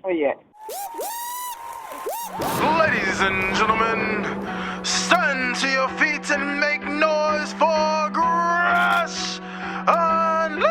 Oh, yeah. Ladies and gentlemen, stand to your feet and make noise for Gresh Unleashed!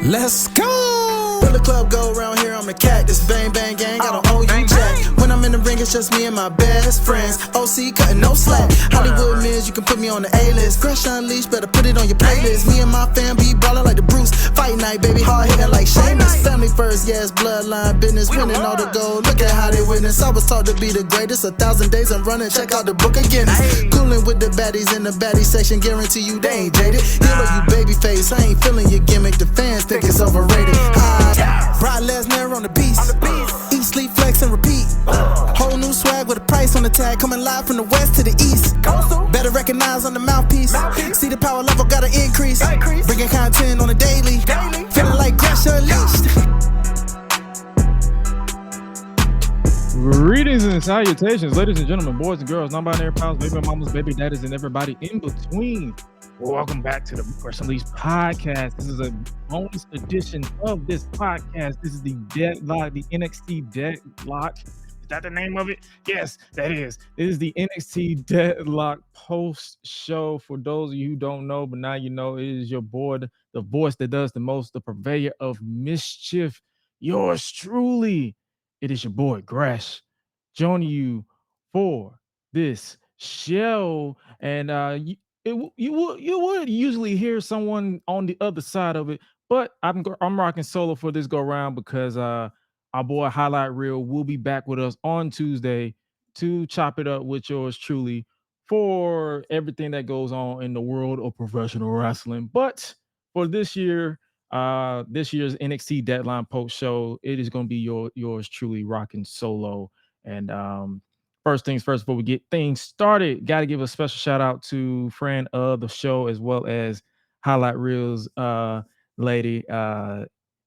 Let's go! When the club go around here, I'm a cactus. Bang, bang, gang, I don't owe you jack. When I'm in the ring, it's just me and my best friends. OC cutting no slack. Hollywood Miz, you can put me on the A-list. Gresh Unleashed, better put it on your playlist. Me and my fam be ballin' like the Bruce. Fight night, baby, hard hitting like Sheamus. Family first, yes, bloodline business. Winning all the gold, look at how they witness. I was taught to be the greatest. 1,000 days I'm running, check out the book of Guinness. Coolin' with the baddies in the baddie section. Guarantee you they ain't jaded. Hero, you baby face, I ain't feeling your gimmick. The fans think it's overrated. Brock Lesnar on the beast. Eat, sleep, flex, and repeat. Whole new swag with a price on the tag. Coming live from the west to the east. Better recognize on the mouthpiece. See the power level gotta increase. Bringing content on a daily. Feeling like Gresh Unleashed. Greetings and salutations, ladies and gentlemen, boys and girls, non-binary pals, baby mamas, baby daddies, and everybody in between. Welcome back to the Gresh Unleashed podcast. This is a bonus edition of this podcast. This is the Deadlock, the NXT Deadlock. Is that the name of it? Yes, that is. It is the NXT Deadlock post show. For those of you who don't know, but now you know, it is your boy, the voice that does the most, the purveyor of mischief, yours truly. It is your boy Gresh joining you for this show, and you would usually hear someone on the other side of it, but I'm rocking solo for this go round because our boy Highlight Reel will be back with us on Tuesday to chop it up with yours truly for everything that goes on in the world of professional wrestling. But for this year's NXT Deadline post show, it is going to be yours truly rocking solo. And first things first, before we get things started, got to give a special shout out to friend of the show as well as Highlight Reels lady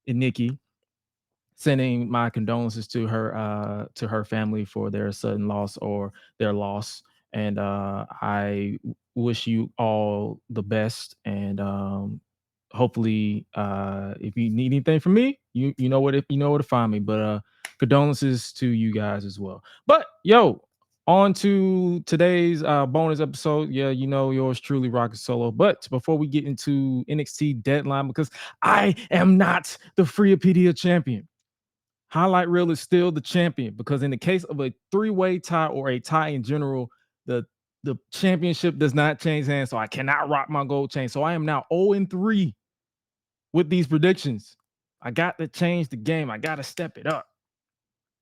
Nikki, sending my condolences to her family for their sudden loss or their loss. And I wish you all the best, and hopefully if you need anything from me, you know where to find me. But condolences to you guys as well. But yo, on to today's bonus episode. Yeah, you know, yours truly rocking solo. But before we get into NXT Deadline, because I am not the Freepedia champion, Highlight Reel is still the champion, because in the case of a three-way tie or a tie in general, the championship does not change hands, so I cannot rock my gold chain. So I am now 0-3 with these predictions. I got to change the game. I got to step it up.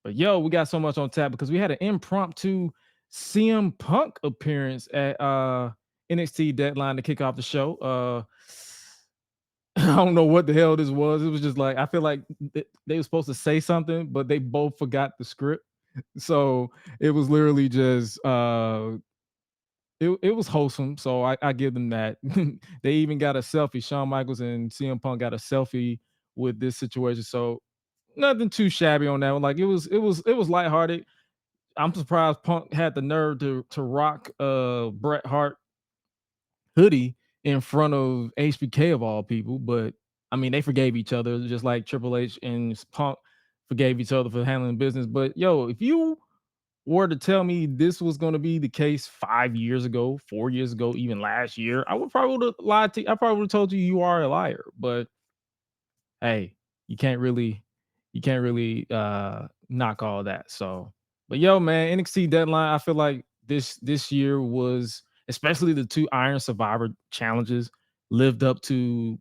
But yo, we got so much on tap because we had an impromptu CM Punk appearance at NXT Deadline to kick off the show. I don't know what the hell this was. It was just like, I feel like they were supposed to say something, but they both forgot the script. So it was literally just it was wholesome. So I give them that. They even got a selfie. Shawn Michaels and CM Punk got a selfie with this situation. So nothing too shabby on that one. Like it was lighthearted. I'm surprised Punk had the nerve to rock Bret Hart hoodie in front of HBK of all people. But I mean, they forgave each other, just like Triple H and Punk forgave each other for handling business. But yo, if you were to tell me this was going to be the case 5 years ago, 4 years ago, even last year, I would probably have lied to you. I probably would have told you are a liar. But hey, you can't really knock all that. So, but yo, man, NXT Deadline, I feel like this year was, especially the two Iron Survivor challenges, lived up to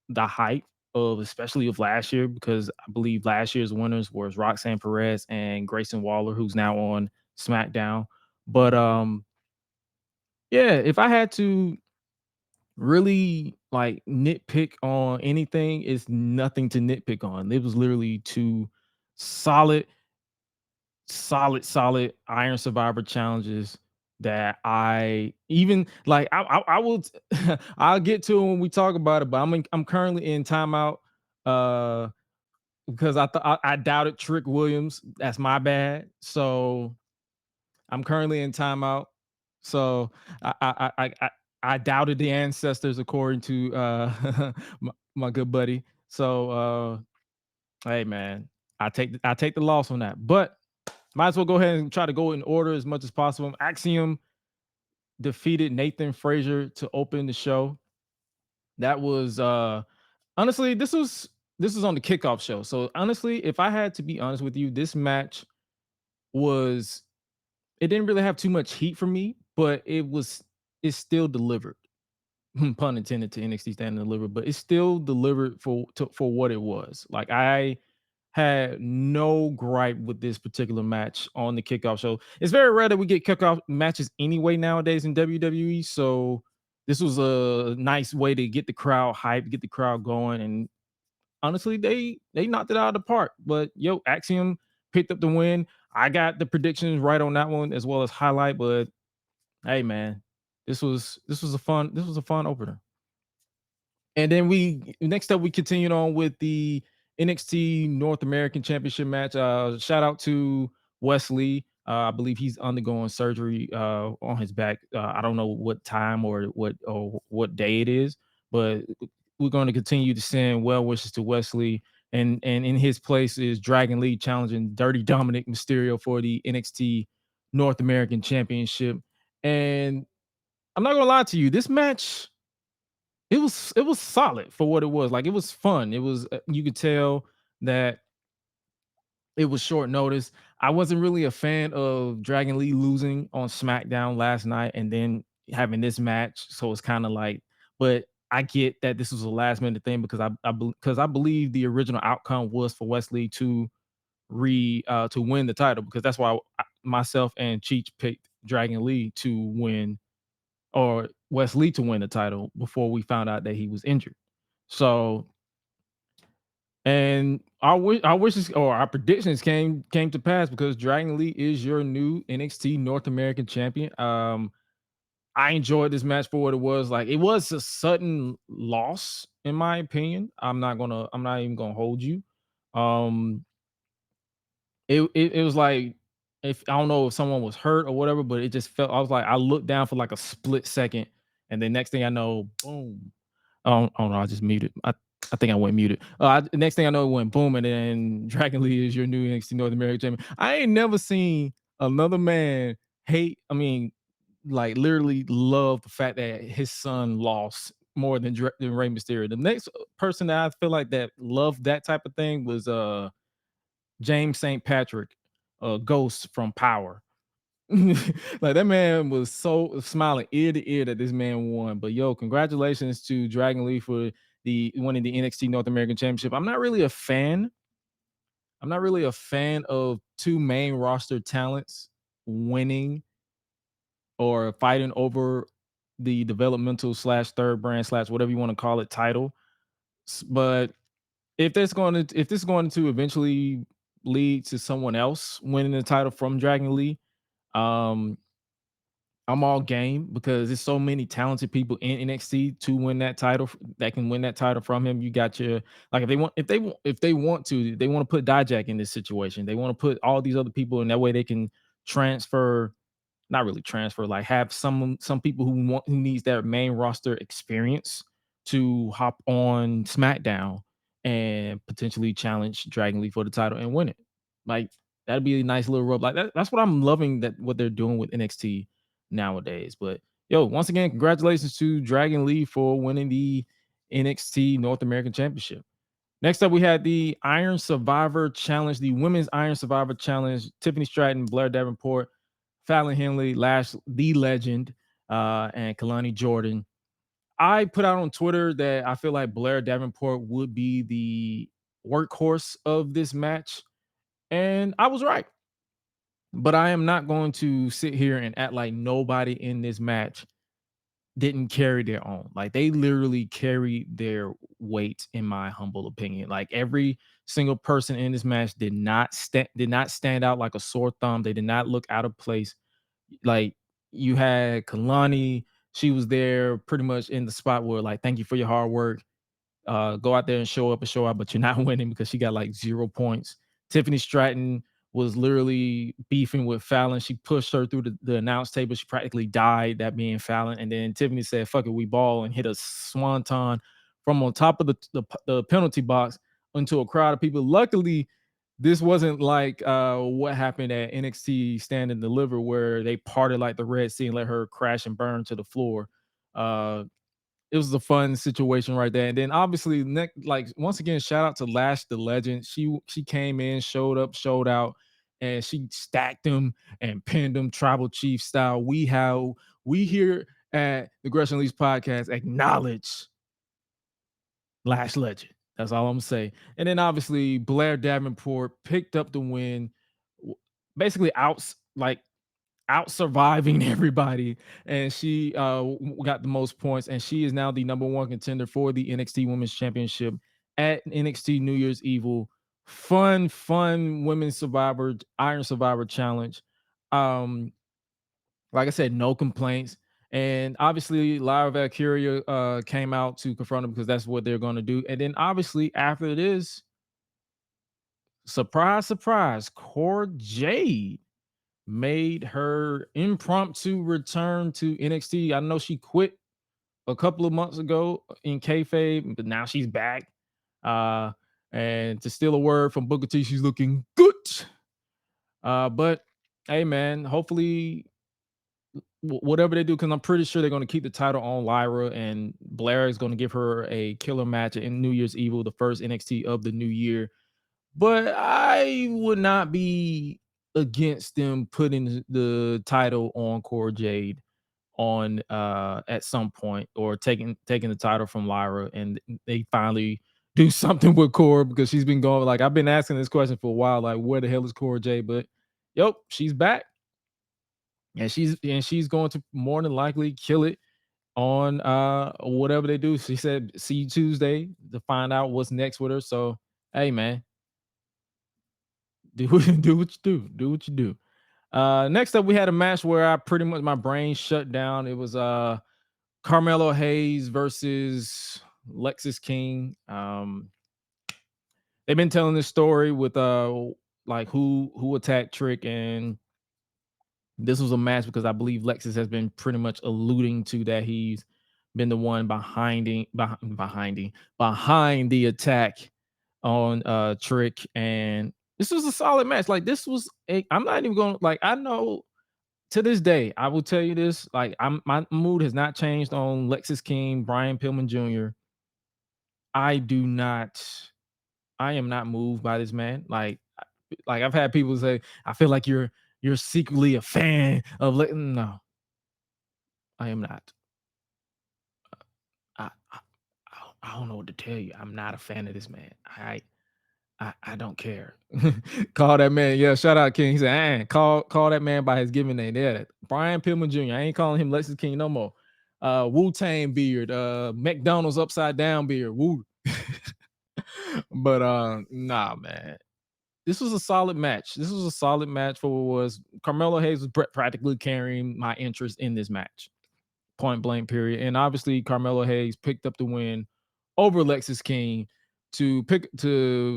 the hype of, especially of last year, because I believe last year's winners was Roxanne Perez and Grayson Waller, who's now on SmackDown. But yeah, if I had to really like nitpick on anything, it's nothing to nitpick on. It was literally two solid Iron Survivor challenges that I even like. I will I'll get to it when we talk about it, but I'm currently in timeout because I doubted Trick Williams. That's my bad. So I'm currently in timeout. So I doubted the ancestors, according to my good buddy. So Hey man, I take the loss on that, but might as well go ahead and try to go in order as much as possible. Axiom defeated Nathan Frazier to open the show. That was honestly, this was on the kickoff show. So honestly, if I had to be honest with you, this match was it didn't really have too much heat for me, but it still delivered. Pun intended to NXT Stand and Deliver, but it still delivered for what it was. Like I had no gripe with this particular match on the kickoff show. It's very rare that we get kickoff matches anyway nowadays in WWE. So this was a nice way to get the crowd hyped, get the crowd going, and honestly, they knocked it out of the park. But yo, Axiom picked up the win. I got the predictions right on that one as well as highlight. But hey, man, this was a fun opener. And then we next up we continued on with the NXT North American Championship match. Shout out to Wesley. I believe he's undergoing surgery on his back. I don't know what time or what day it is, but we're going to continue to send well wishes to Wesley. And in his place is Dragon Lee challenging Dirty Dominic Mysterio for the NXT North American Championship. And I'm not gonna lie to you, this match it was solid for what it was. Like it was fun. It was you could tell that it was short notice. I wasn't really a fan of Dragon Lee losing on SmackDown last night and then having this match. So it's kind of like, but I get that this was a last minute thing because I believe the original outcome was for Wesley to win the title because that's why myself and Cheech picked Dragon Lee to win or Wesley to win the title before we found out that he was injured. So, and our wishes or our predictions came to pass because Dragon Lee is your new NXT North American champion. I enjoyed this match for what it was. Like it was a sudden loss, in my opinion. I'm not even gonna hold you. Um, it was like if I don't know if someone was hurt or whatever, but it just felt I was like I looked down for like a split second, and then next thing I know, boom. Oh no, I just muted. I think I went muted. Next thing I know, it went boom, and then Dragon Lee is your new NXT North American champion. I ain't never seen another man hate. I mean, like literally love the fact that his son lost more than Rey Mysterio. The next person that I feel like that loved that type of thing was James St. Patrick, Ghost from Power. Like that man was so smiling ear to ear that this man won. But yo, congratulations to Dragon Lee for the winning the NXT North American Championship. I'm not really a fan. I'm not really a fan of two main roster talents winning or fighting over the developmental slash third brand slash whatever you want to call it title. But if this is going to eventually lead to someone else winning the title from Dragon Lee, um, I'm all game because there's so many talented people in NXT to win that title that can win that title from him. You got your like if they want to, they want to put Dijak in this situation. They want to put all these other people in that way they can transfer, not really transfer, like have some people who needs that main roster experience to hop on SmackDown and potentially challenge Dragon Lee for the title and win it. Like that'd be a nice little rub. Like that's what I'm loving that what they're doing with NXT nowadays. But yo, once again, congratulations to Dragon Lee for winning the NXT North American Championship. Next up, we had the Iron Survivor Challenge, the Women's Iron Survivor Challenge. Tiffany Stratton, Blair Davenport, Fallon Henley, Lash, the Legend, and Kalani Jordan. I put out on Twitter that I feel like Blair Davenport would be the workhorse of this match, and I was right. But I am not going to sit here and act like nobody in this match didn't carry their own. Like they literally carried their weight, in my humble opinion. Like every single person in this match did not stand out like a sore thumb. They did not look out of place. Like you had Kalani, she was there pretty much in the spot where like, thank you for your hard work. Go out there and show up and show out, but you're not winning because she got like 0 points. Tiffany Stratton was literally beefing with Fallon. She pushed her through the announce table. She practically died, that being Fallon. And then Tiffany said, fuck it, we ball, and hit a swanton from on top of the penalty box into a crowd of people. Luckily, this wasn't like what happened at NXT Stand and Deliver, where they parted like the Red Sea and let her crash and burn to the floor. It was a fun situation right there. And then obviously, like once again, shout out to Lash the Legend. She came in, showed up, showed out, and she stacked him and pinned him tribal chief style. We here at the Gresh Unleashed podcast acknowledge Lash Legend. That's all I'm saying. And then obviously Blair Davenport picked up the win, basically out surviving everybody, and she got the most points, and she is now the number one contender for the NXT Women's Championship at NXT New Year's Evil. Fun women's Iron Survivor challenge. Like I said, no complaints. And obviously, Lyra Valkyria came out to confront him because that's what they're going to do. And then obviously after this, surprise, Core Jade made her impromptu return to NXT. I know she quit a couple of months ago in kayfabe, but now she's back. And to steal a word from Booker T, she's looking good. But hey, man, hopefully whatever they do, because I'm pretty sure they're going to keep the title on Lyra, and Blair is going to give her a killer match in New Year's Evil, the first NXT of the new year. But I would not be against them putting the title on Core Jade on at some point, or taking the title from Lyra, and they finally do something with Core, because she's been going, like, I've been asking this question for a while, like, where the hell is Core Jade? But she's back. And she's going to more than likely kill it on whatever they do. She said, see you Tuesday to find out what's next with her. So hey, man, do what you do. Do what you do. Next up, we had a match where I pretty much, my brain shut down. It was Carmelo Hayes versus Lexis King. They've been telling this story with like who attacked Trick, and this was a match because I believe Lexis has been pretty much alluding to that he's been the one behind the attack on Trick. And this was a solid match. Like, this was I'm not even going, like, I know to this day, I will tell you this, like, my mood has not changed on Lexis King, Brian Pillman Jr. I am not moved by this man. Like I've had people say, I feel like you're secretly a fan of no, I am not. I don't know what to tell you. I'm not a fan of this man. I don't care. Call that man. Yeah, shout out King. He said, call that man by his given name. Yeah, Brian Pillman Jr. I ain't calling him Lexis King no more. Wu-Tang beard, McDonald's upside down beard. Woo. But nah, man. This was a solid match. This was a solid match for what was. Carmelo Hayes was practically carrying my interest in this match. Point blank, period. And obviously, Carmelo Hayes picked up the win over Lexis King to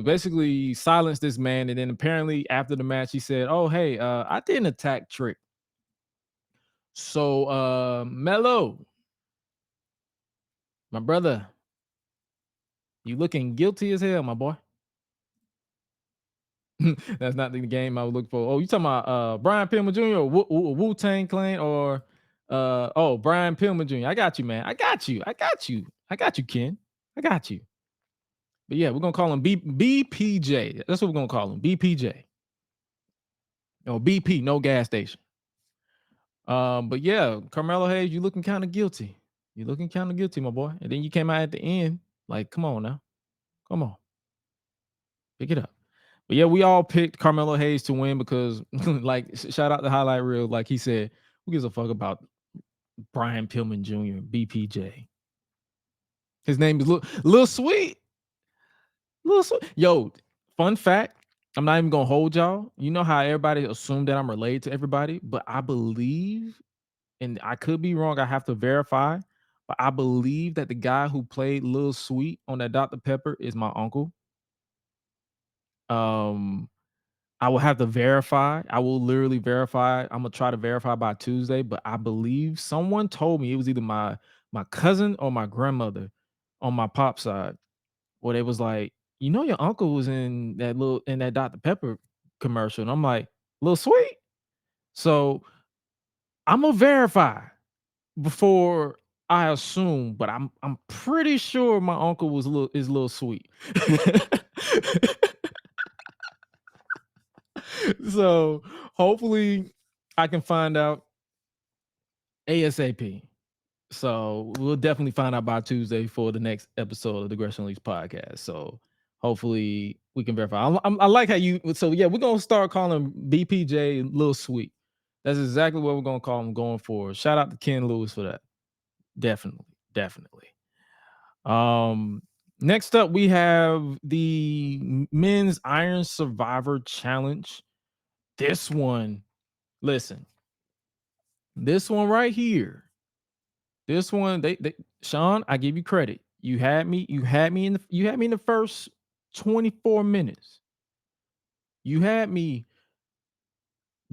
basically silence this man. And then apparently after the match, he said, "Oh, hey, I didn't attack Trick. So Melo, my brother, you looking guilty as hell, my boy." That's not the game I would look for. Oh, you talking about Brian Pillman Jr. or Wu-Tang Clan, or Brian Pillman Jr. I got you, man. I got you, Ken. I got you. But yeah, we're gonna call him BPJ. That's what we're gonna call him, BPJ. No, BP, no gas station. But yeah, Carmelo Hayes, you looking kind of guilty. You looking kind of guilty, my boy. And then you came out at the end, like, come on now. Come on. Pick it up. But yeah, we all picked Carmelo Hayes to win because, like, shout out the highlight reel. Like he said, who gives a fuck about Brian Pillman Jr., BPJ? His name is Lil Sweet. Lil Sweet. Yo, fun fact, I'm not even going to hold y'all. You know how everybody assumed that I'm related to everybody, but I believe, and I could be wrong, I have to verify, but I believe that the guy who played Lil Sweet on that Dr. Pepper is my uncle. I will have to verify. I will literally verify. I'm gonna try to verify by Tuesday, but I believe someone told me it was either my cousin or my grandmother on my pop side, where they was like, you know, your uncle was in that Dr. Pepper commercial. And I'm like, Lil Sweet. So I'm gonna verify before I assume, but I'm pretty sure my uncle was Lil Sweet. So hopefully I can find out ASAP. So we'll definitely find out by Tuesday for the next episode of the Gresh Unleashed podcast. So hopefully we can verify. I like how you. So yeah, we're gonna start calling BPJ Lil Sweet. That's exactly what we're gonna call him going forward. Shout out to Ken Lewis for that. Definitely. Next up we have the Men's Iron Survivor Challenge. This one, listen, this one right here. This one, they Sean, I give you credit. You had me in the first 24 minutes. You had me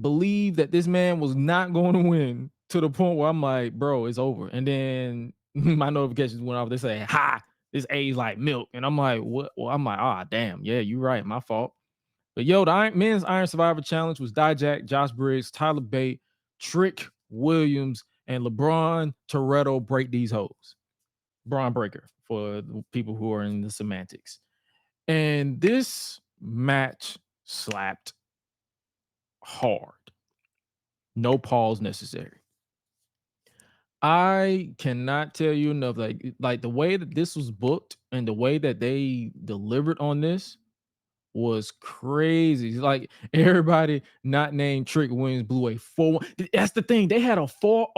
believe that this man was not going to win to the point where I'm like, bro, it's over. And then my notifications went off. They say, ha, this A's like milk. And I'm like, what? Well, I'm like, ah, damn. Yeah, you're right. My fault. But yo, the Men's Iron Survivor Challenge was Dijak, Josh Briggs, Tyler Bate, Trick Williams, and LeBron Toretto break these hoes. Braun Breaker for the people who are in the semantics. And this match slapped hard. No pause necessary. I cannot tell you enough. Like the way that this was booked and the way that they delivered on this was crazy. Like everybody not named Trick Williams blew a 4-1. That's the thing. They had a 4-0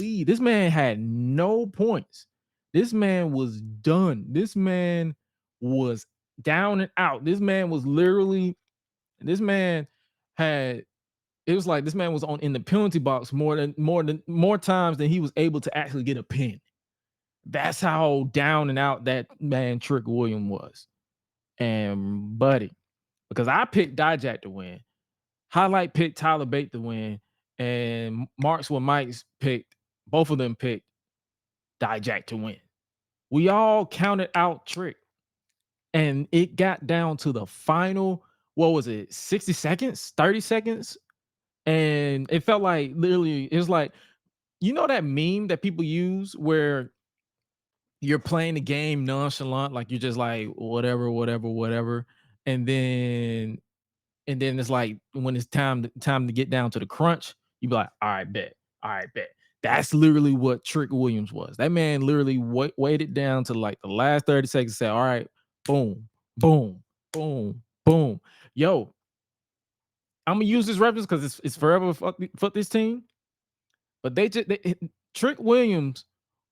lead. This man had no points. This man was done. This man was down and out. This man was literally, this man had, it was like this man was in the penalty box more times than he was able to actually get a pin. That's how down and out that man Trick Williams was. And buddy, because I picked Dijak to win, Highlight picked Tyler Bate to win, and Marks with Mike's picked, both of them picked Dijak to win. We all counted out Trick, and it got down to the final, what was it, 60 seconds, 30 seconds? And it felt like literally, it was like, you know that meme that people use where you're playing the game nonchalant, like you're just like, whatever. And then it's like when it's time to get down to the crunch, you be like, all right, bet. That's literally what Trick Williams was. That man literally waited down to like the last 30 seconds and said, all right, boom. Yo, I'm gonna use this reference because it's forever fuck this team. But Trick Williams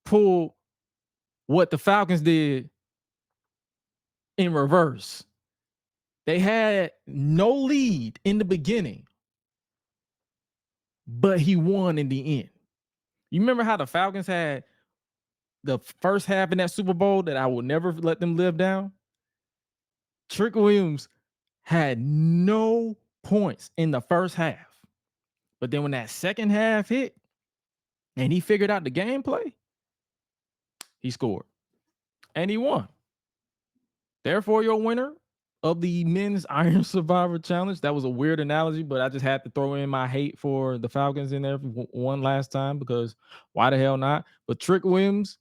pulled what the Falcons did in reverse. They had no lead in the beginning, but he won in the end. You remember how the Falcons had the first half in that Super Bowl that I will never let them live down? Trick Williams had no points in the first half. But then when that second half hit and he figured out the gameplay, he scored. And he won. Therefore, your winner of the Men's Iron Survivor Challenge. That was a weird analogy, but I just had to throw in my hate for the Falcons in there one last time because why the hell not? But Trick Williams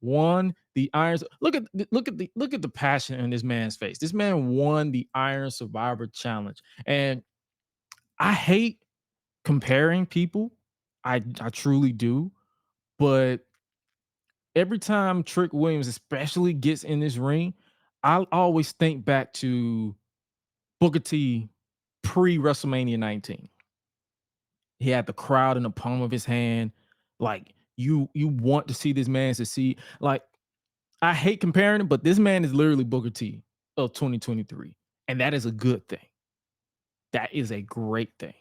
won the Iron. Look at the passion in this man's face. This man won the Iron Survivor Challenge, and I hate comparing people. I truly do, but every time Trick Williams especially gets in this ring, I always think back to Booker T pre-WrestleMania 19. He had the crowd in the palm of his hand. Like you want to see this man succeed. Like I hate comparing him, but this man is literally Booker T of 2023. And that is a good thing. That is a great thing.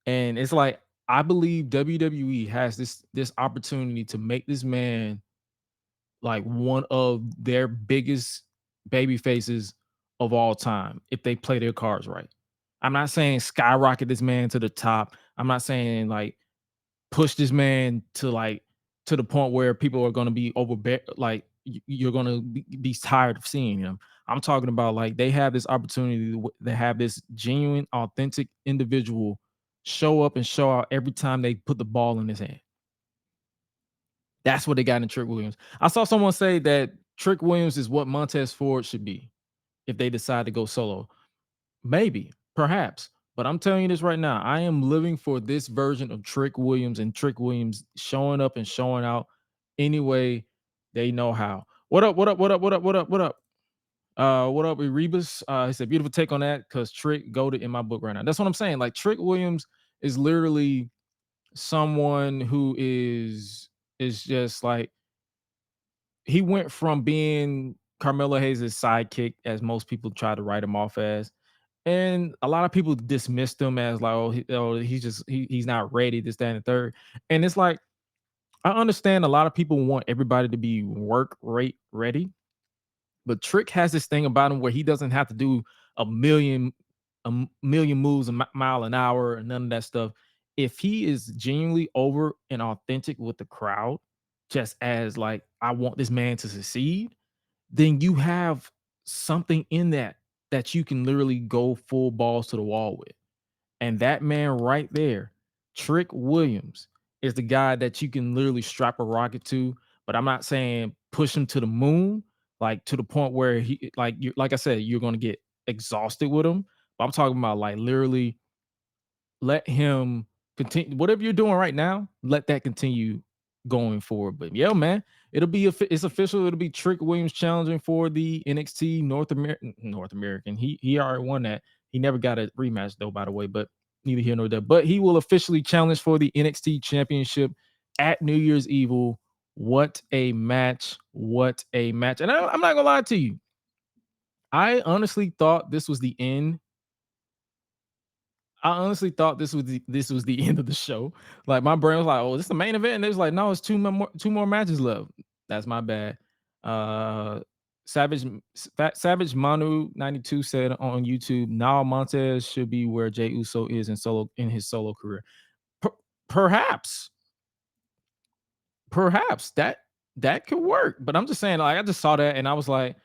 And it's like I believe WWE has this opportunity to make this man like one of their biggest baby faces of all time if they play their cards right. I'm not saying skyrocket this man to the top. I'm not saying like push this man to the point where people are going to be like you're going to be tired of seeing him. I'm talking about like they have this opportunity to have this genuine, authentic individual show up and show out every time they put the ball in his hand. That's what they got in Trick Williams. I saw someone say that Trick Williams is what Montez Ford should be if they decide to go solo. Maybe, perhaps. But I'm telling you this right now. I am living for this version of Trick Williams and Trick Williams showing up and showing out any way they know how. What up? What up? What up? What up? What up? What up? What up, Erebus? He said, beautiful take on that because Trick goated in my book right now. That's what I'm saying. Like Trick Williams is literally someone who is just like he went from being Carmelo Hayes' sidekick, as most people try to write him off as, and a lot of people dismissed him as like, he's not ready, this, that, and the third. And it's like, I understand a lot of people want everybody to be work rate ready, but Trick has this thing about him where he doesn't have to do a million moves a mile an hour and none of that stuff. If he is genuinely over and authentic with the crowd, just as like, I want this man to succeed, then you have something in that you can literally go full balls to the wall with. And that man right there, Trick Williams, is the guy that you can literally strap a rocket to. But I'm not saying push him to the moon, like to the point where he, like I said, you're going to get exhausted with him. But I'm talking about like literally let him continue whatever you're doing right now. Let that continue going forward. But yeah, man, it's official. It'll be Trick Williams challenging for the NXT North American. He already won that. He never got a rematch though, by the way. But neither here nor there. But he will officially challenge for the NXT Championship at New Year's Evil. What a match! What a match! And I'm not gonna lie to you. I honestly thought this was the end. I honestly thought this was the end of the show. Like my brain was like, "Oh, this is the main event," and it was like, "No, it's two more matches left." That's my bad. Savage Manu 92 said on YouTube, "Now Montez should be where Jey Uso is in his solo career." Perhaps that could work, but I'm just saying, like I just saw that and I was like,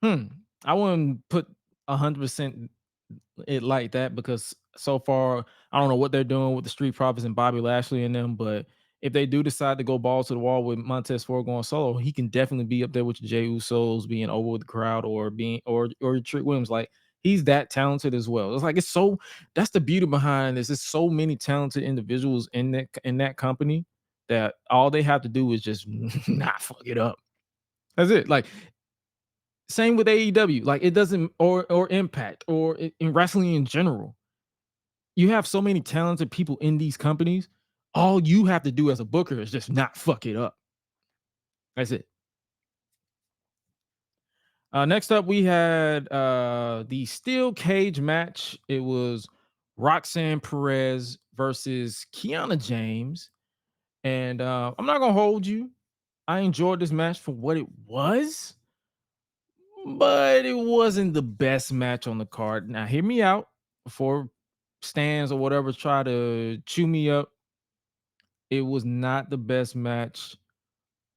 I wouldn't put 100% it like that because so far I don't know what they're doing with the Street Profits and Bobby Lashley and them, but if they do decide to go balls to the wall with Montez Ford going solo, he can definitely be up there with Jey Usos being over with the crowd or Trick Williams. Like he's that talented as well. It's like that's the beauty behind this. There's so many talented individuals in that company that all they have to do is just not fuck it up. That's it. Like same with AEW, like it doesn't or Impact or in wrestling in general. You have so many talented people in these companies. All you have to do as a booker is just not fuck it up. That's it. Next up, we had the steel cage match. It was Roxanne Perez versus Kiana James. And I'm not gonna hold you. I enjoyed this match for what it was, but it wasn't the best match on the card. Now, hear me out before stands or whatever try to chew me up. It was not the best match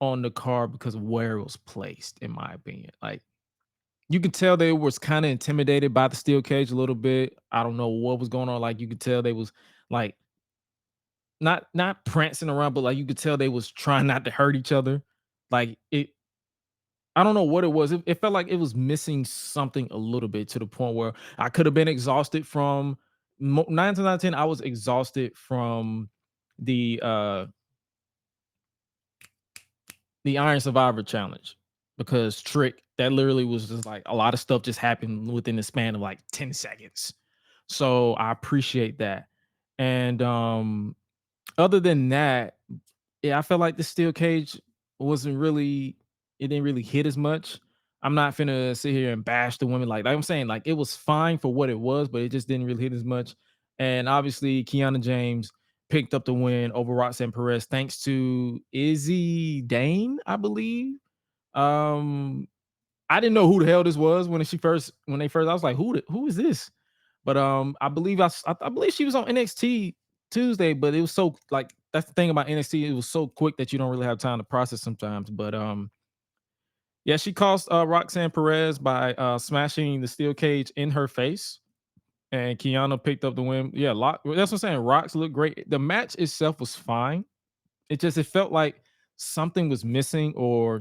on the card because of where it was placed, in my opinion. Like you could tell they was kind of intimidated by the steel cage a little bit. I don't know what was going on. Like you could tell they was like not prancing around, but like you could tell they was trying not to hurt each other. Like I don't know what it was. It felt like it was missing something a little bit to the point where I could have been exhausted from 9 to 10. I was exhausted from the Iron Survivor challenge because Trick, that literally was just like a lot of stuff just happened within the span of like 10 seconds. So I appreciate that. And other than that, yeah, I felt like the steel cage it didn't really hit as much. I'm not finna sit here and bash the women like I'm saying, like it was fine for what it was, but it just didn't really hit as much. And obviously, Kiana James picked up the win over Roxanne Perez thanks to Izzy Dane, I believe. I didn't know who the hell this was when they first. I was like, who is this? But I believe I believe she was on NXT Tuesday, but it was so like that's the thing about NXT. It was so quick that you don't really have time to process sometimes. But Yeah, she cost Roxanne Perez by smashing the steel cage in her face, and Kiana picked up the win. Yeah, that's what I'm saying. Rox looked great. The match itself was fine. It felt like something was missing, or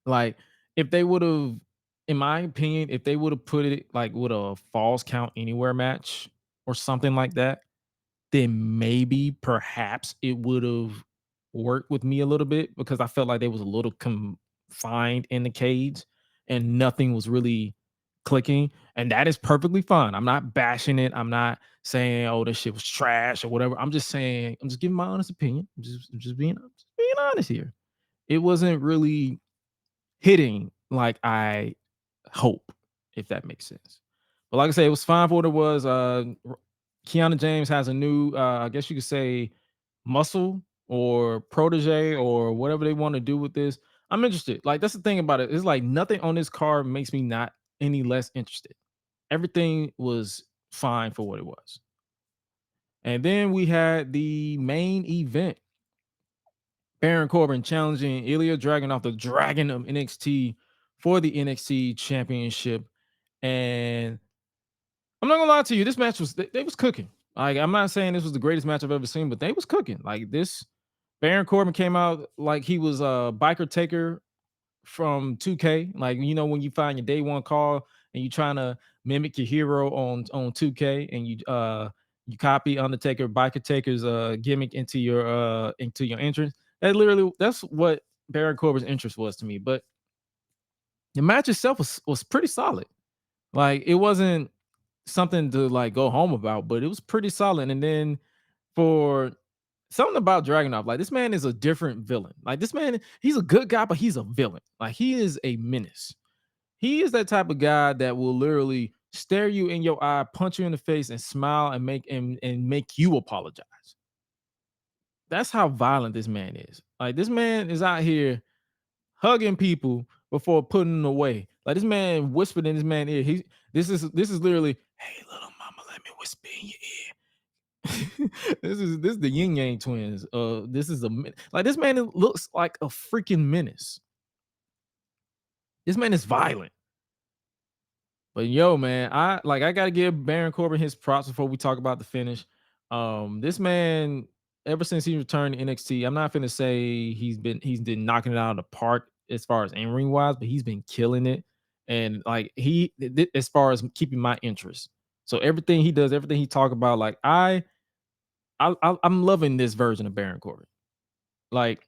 like if they would have, in my opinion, if they would have put it like with a falls count anywhere match or something like that, then maybe perhaps it would have worked with me a little bit, because I felt like they was a little confined in the cage and nothing was really clicking. And that is perfectly fine. I'm not bashing it. I'm not saying, oh, this shit was trash or whatever. I'm just saying, I'm just giving my honest opinion. I'm just being honest here. It wasn't really hitting like I hope, if that makes sense. But like I said, it was fine for what it was. Kiana James has a new, I guess you could say, muscle or protege or whatever they want to do with this. I'm interested. Like, that's the thing about it. It's like nothing on this card makes me not any less interested. Everything was fine for what it was. And then we had the main event. Baron Corbin challenging Ilja Dragunov, the Dragon of NXT, for the NXT Championship. And I'm not gonna lie to you, this match was they was cooking. Like, I'm not saying this was the greatest match I've ever seen, but they was cooking. Like, this Baron Corbin came out like he was a biker taker from 2K. Like, when you find your day one call and you trying to mimic your hero on 2K, and you copy Undertaker biker taker's gimmick into your entrance. That's what Baron Corbin's interest was to me. But the match itself was pretty solid. Like, it wasn't something to like go home about, but it was pretty solid. And then for something about Dragunov, like, this man is a different villain. Like, this man, he's a good guy, but he's a villain. Like, he is a menace. He is that type of guy that will literally stare you in your eye, punch you in the face, and smile and make you apologize. That's how violent this man is. Like, this man is out here hugging people before putting them away. Like, this man whispered in this man's ear. This is literally, hey, little mama, let me whisper in your ear. This is the Yin Yang twins. This man looks like a freaking menace. This man is violent. But yo, man, I gotta give Baron Corbin his props before we talk about the finish. This man, ever since he returned to NXT, I'm not gonna say he's been knocking it out of the park as far as in ring wise, but he's been killing it. And like as far as keeping my interest. So everything he does, everything he talk about, like I'm loving this version of Baron Corbin. Like,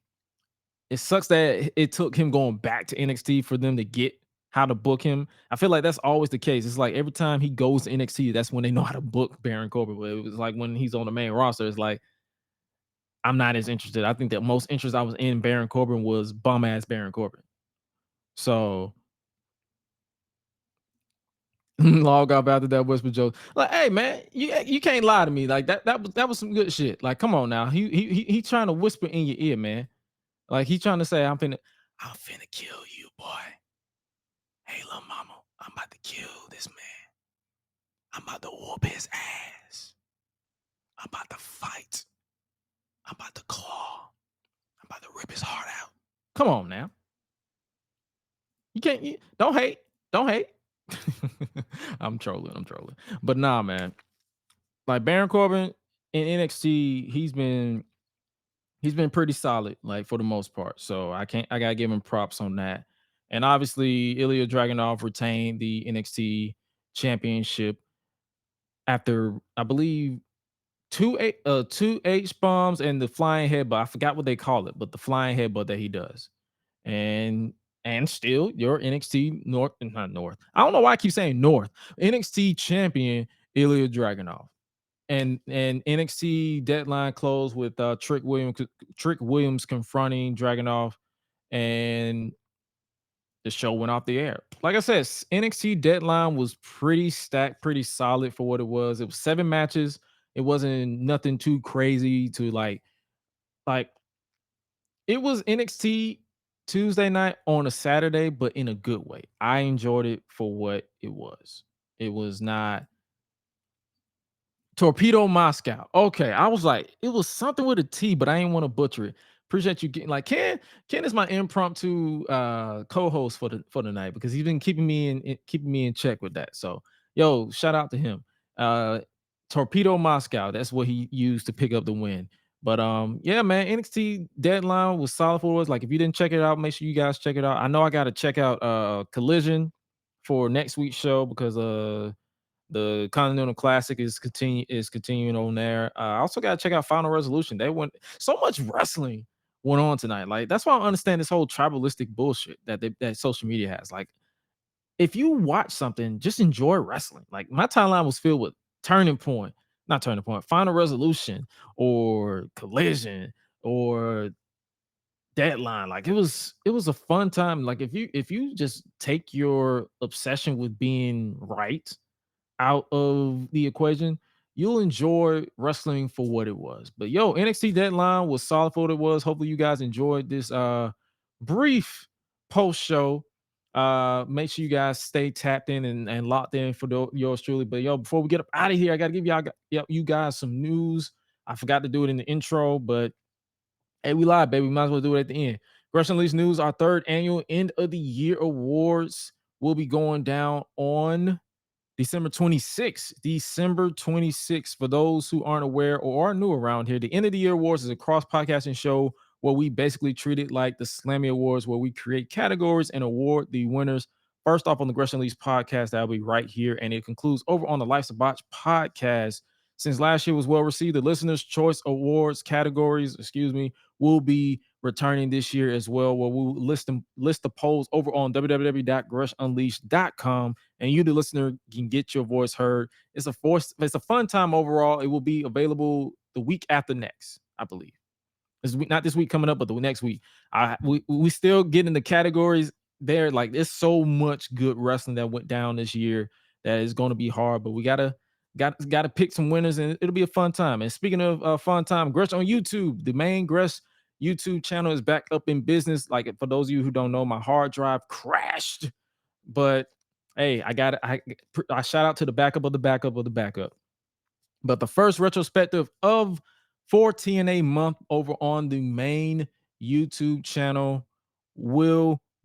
it sucks that it took him going back to NXT for them to get how to book him. I feel like that's always the case. It's like every time he goes to NXT, that's when they know how to book Baron Corbin. But it was like when he's on the main roster, it's like I'm not as interested. I think that most interest I was in Baron Corbin was bum ass Baron Corbin. So log off after that whisper joke. Like, hey man, you can't lie to me. Like, that was some good shit. Like, come on now. He trying to whisper in your ear, man. Like, he trying to say, I'm finna kill you, boy. Hey, little mama, I'm about to kill this man. I'm about to whoop his ass. I'm about to fight. I'm about to claw. I'm about to rip his heart out. Come on now. Don't hate. Don't hate. I'm trolling. But nah, man. Like, Baron Corbin in NXT, he's been pretty solid, like, for the most part. So I gotta give him props on that. And obviously, Ilja Dragunov retained the NXT Championship after, I believe, two H bombs and the flying headbutt. I forgot what they call it, but the flying headbutt that he does. And still your NXT North, not North. I don't know why I keep saying North. NXT champion Ilja Dragunov. And NXT Deadline closed with Trick Williams confronting Dragunov, and the show went off the air. Like I said, NXT Deadline was pretty stacked, pretty solid for what it was. It was 7 matches. It wasn't nothing too crazy to like it was NXT Tuesday night on a Saturday, but in a good way. I enjoyed it for what it was. It was not Torpedo Moscow. Okay, I was like, it was something with a T, but I didn't want to butcher it. Appreciate you getting like Ken. Ken is my impromptu co-host for the night because he's been keeping me in check with that. So yo, shout out to him. Torpedo Moscow. That's what he used to pick up the win. But yeah, man, NXT Deadline was solid for us. Like if you didn't check it out, make sure you guys check it out. I know I got to check out Collision for next week's show because the Continental Classic is continuing on there. I also got to check out Final Resolution. They went so much wrestling went on tonight. Like that's why I understand this whole tribalistic bullshit that social media has. Like if you watch something, just enjoy wrestling. Like my timeline was filled with not Turning Point, Final Resolution or Collision or Deadline. Like it was a fun time. Like if you just take your obsession with being right out of the equation, you'll enjoy wrestling for what it was. But yo, NXT Deadline was solid for what it was. Hopefully you guys enjoyed this brief post show. Make sure you guys stay tapped in and locked in for yours truly. But yo, before we get up out of here, I gotta give you guys some news. I forgot to do it in the intro, but hey, we live, baby. We might as well do it at the end. Gresh Unleashed News, our third annual end of the year awards will be going down on December 26th. December 26th. For those who aren't aware or are new around here, the End of the Year Awards is a cross-podcasting show where we basically treat it like the Slammy Awards, where we create categories and award the winners. First off on the Gresh Unleashed podcast, that'll be right here. And it concludes over on the Life's a Botch podcast. Since last year was well received, the Listener's Choice Awards categories, will be returning this year as well, where we'll list the polls over on www.greshunleashed.com, and you, the listener, can get your voice heard. It's a fun time overall. It will be available the week after next, I believe. Not this week coming up, but the next week. We still getting the categories there. Like there's so much good wrestling that went down this year that is going to be hard, but we gotta pick some winners, and it'll be a fun time. And speaking of fun time, Gresh on YouTube, the main Gresh YouTube channel is back up in business. Like for those of you who don't know, my hard drive crashed, but hey, I shout out to the backup of the backup of the backup. But the first retrospective for TNA month over on the main YouTube channel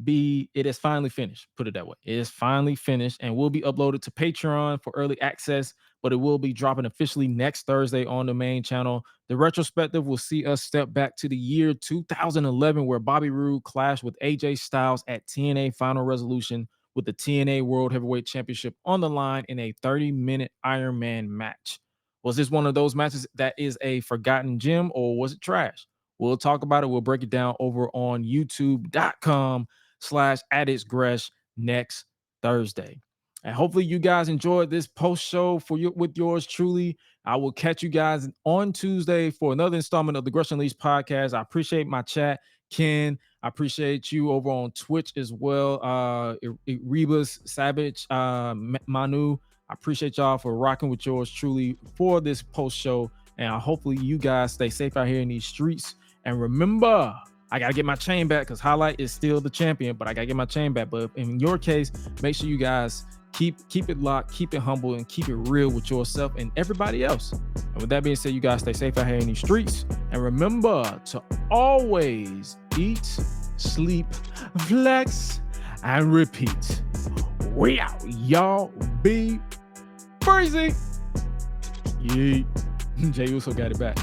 it is finally finished. Put it that way. It is finally finished and will be uploaded to Patreon for early access, but it will be dropping officially next Thursday on the main channel. The retrospective will see us step back to the year 2011, where Bobby Roode clashed with AJ Styles at TNA Final Resolution with the TNA World Heavyweight Championship on the line in a 30-minute Iron Man match. Was this one of those matches that is a forgotten gem, or was it trash? We'll talk about it. We'll break it down over on youtube.com/@itsgresh next Thursday. And hopefully you guys enjoyed this post show with yours truly. I will catch you guys on Tuesday for another installment of the Gresh Unleashed podcast. I appreciate my chat, Ken. I appreciate you over on Twitch as well. Rebus, Savage, Manu. I appreciate y'all for rocking with yours truly for this post show. And hopefully you guys stay safe out here in these streets. And remember, I got to get my chain back because Highlight is still the champion, but I got to get my chain back. But in your case, make sure you guys keep it locked, keep it humble, and keep it real with yourself and everybody else. And with that being said, you guys stay safe out here in these streets. And remember to always eat, sleep, flex, and repeat. We out. Y'all be crazy. Yeet. Jay Uso got it back.